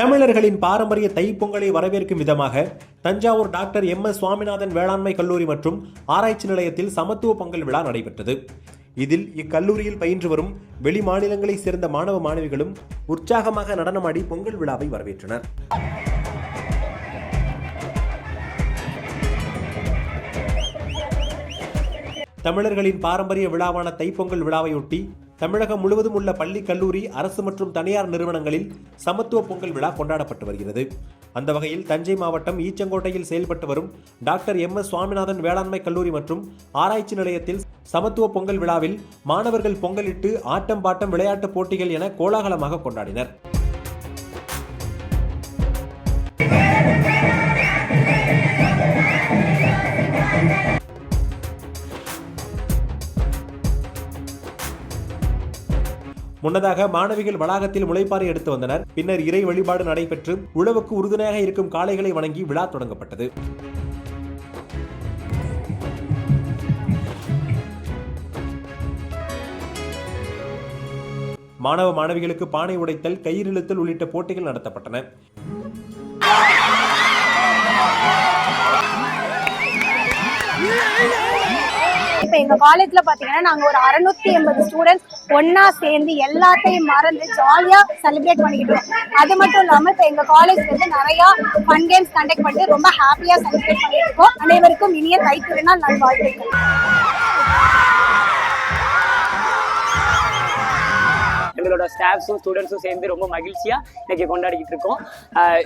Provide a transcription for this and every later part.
தமிழர்களின் பாரம்பரிய தைப்பொங்கலை வரவேற்கும் விதமாக தஞ்சாவூர் டாக்டர் MS சுவாமிநாதன் வேளாண்மை கல்லூரி மற்றும் ஆராய்ச்சி நிலையத்தில் சமத்துவ பொங்கல் விழா நடைபெற்றது. இதில் இக்கல்லூரியில் பயின்று வரும் வெளி மாநிலங்களைச் சேர்ந்த மாணவ மாணவிகளும் உற்சாகமாக நடனமாடி பொங்கல் விழாவை வரவேற்றனர். தமிழர்களின் பாரம்பரிய விழாவான தைப்பொங்கல் விழாவையொட்டி தமிழகம் முழுவதும் உள்ள பள்ளி, கல்லூரி, அரசு மற்றும் தனியார் நிறுவனங்களில் சமத்துவ பொங்கல் விழா கொண்டாடப்பட்டு வருகிறது. அந்த வகையில் தஞ்சை மாவட்டம் ஈச்சங்கோட்டையில் செயல்பட்டு வரும் டாக்டர் MS சுவாமிநாதன் வேளாண்மை கல்லூரி மற்றும் ஆராய்ச்சி நிலையத்தில் சமத்துவ பொங்கல் விழாவில் மாணவர்கள் பொங்கலிட்டு ஆட்டம், பாட்டம், விளையாட்டுப் போட்டிகள் என கோலாகலமாக கொண்டாடினர். முன்னதாக மாணவிகள் வளாகத்தில் முளைப்பாறை எடுத்து வந்தனர். பின்னர் இறை வழிபாடு நடைபெற்று உழவுக்கு உறுதுணையாக இருக்கும் காளைகளை வணங்கி விழா தொடங்கப்பட்டது. மாணவ மாணவிகளுக்கு பானை உடைத்தல், கயிறு இழுத்தல் உள்ளிட்ட போட்டிகள் நடத்தப்பட்டன. இப்போ எங்க காலேஜ்ல பாத்தீங்கன்னா நாங்க ஒரு 680 ஸ்டூடெண்ட்ஸ் ஒன்னா சேர்ந்து எல்லாத்தையும் மறந்து ஜாலியா செலிப்ரேட் பண்ணிக்கிட்டு இருக்கோம். அது மட்டும் இல்லாம இப்போ எங்க காலேஜ்ல இருந்து நிறைய ஃபன் கேம்ஸ் கண்டக்ட் பண்ணி ரொம்ப ஹாப்பியா செலிப்ரேட் பண்ணிட்டு இருக்கோம். அனைவருக்கும் இனிய தைத்திருநாள் நல்வாழ்த்துக்கள். எங்களோட ஸ்டாஃப்ஸும் ஸ்டூடெண்ட்ஸும் சேர்ந்து ரொம்ப மகிழ்ச்சியா இன்னைக்கு கொண்டாடிக்கிட்டு இருக்கோம்.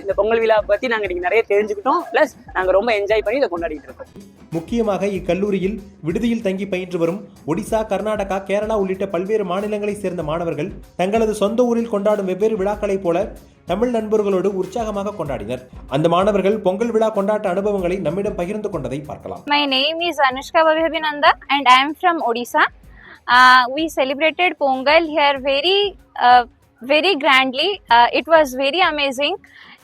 இந்த பொங்கல் விழா பத்தி நாங்க இன்னைக்கு நிறைய தெரிஞ்சுக்கிட்டோம். பிளஸ் நாங்க ரொம்ப என்ஜாய் பண்ணி இதை கொண்டாடிட்டு இருக்கோம். முக்கியமாக இக்கல்லூரியில் விடுதியில் தங்கி பயின்று வரும் ஒடிசா, கர்நாடகா, கேரளா உள்ளிட்ட பல்வேறு மாநிலங்களைச் சேர்ந்த மாணவர்கள் தங்களது சொந்த ஊரில் கொண்டாடும் வெவ்வேறு விழாக்களைப் போல தமிழ் நண்பர்களோடு உற்சாகமாக கொண்டாடினர். அந்த மாணவர்கள் பொங்கல் விழா கொண்டாட்ட அனுபவங்களை நம்மிடம் பகிர்ந்து கொண்டதை பார்க்கலாம். My name is Anushka Bhabinanda and I am from Odisha. We celebrated Pongal here very grandly. It was very amazing.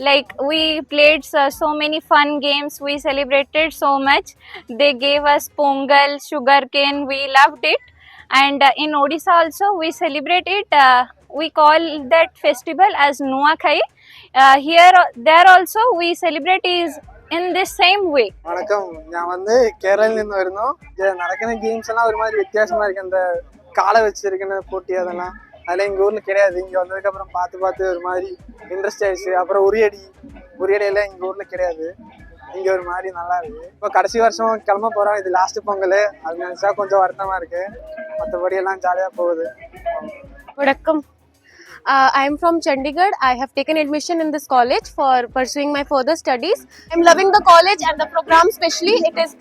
Like we played so many fun games. We celebrated so much. They gave us Pongal, sugarcane. We loved it. And in Odisha also we celebrate it. We call that festival as Nuakhai. There also we celebrate is in this same way. வணக்கம், நான் வந்து கேரளால இருந்து வரணும். நடக்கிற games எல்லாம் ஒரு மாதிரி வித்தியாசமா இருக்கு. அந்த காலை வச்சிருக்கிற போட்டி அதெல்லாம் எங்க ஊர்ல கிடையாது. இங்க வந்ததுக்கு அப்புறம் பார்த்து ஒரு மாதிரி இன்ட்ரெஸ்ட் ஆயிடுச்சு. அப்புறம் உரியடி எல்லாம் எங்க ஊர்ல கிடையாது. இங்க ஒரு மாதிரி நல்லா இருக்கு. இப்போ கடைசி வருஷம் கிளம்ப போறோம். இது லாஸ்ட் பொங்கல். அது நினைச்சா கொஞ்சம் வருத்தமா இருக்கு. மற்றபடி எல்லாம் ஜாலியா போகுது. வணக்கம். I am from Chandigarh. I have taken admission in this college for pursuing my further studies. I am loving the college and the program especially. It is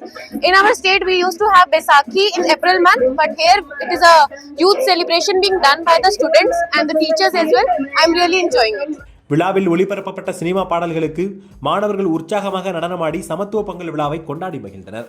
in our state we used to have Baisakhi in April month, but here it is a youth celebration being done by the students and the teachers as well. I am really enjoying it. விழாவில் ஒளிபரப்பப்பட்ட cinema பாடல்களுக்கு மாணவர்கள் உற்சாகமாக நடனமாடி சமத்துவ பொங்கல் விழாவை கொண்டாடி மகிழ்ந்தனர்.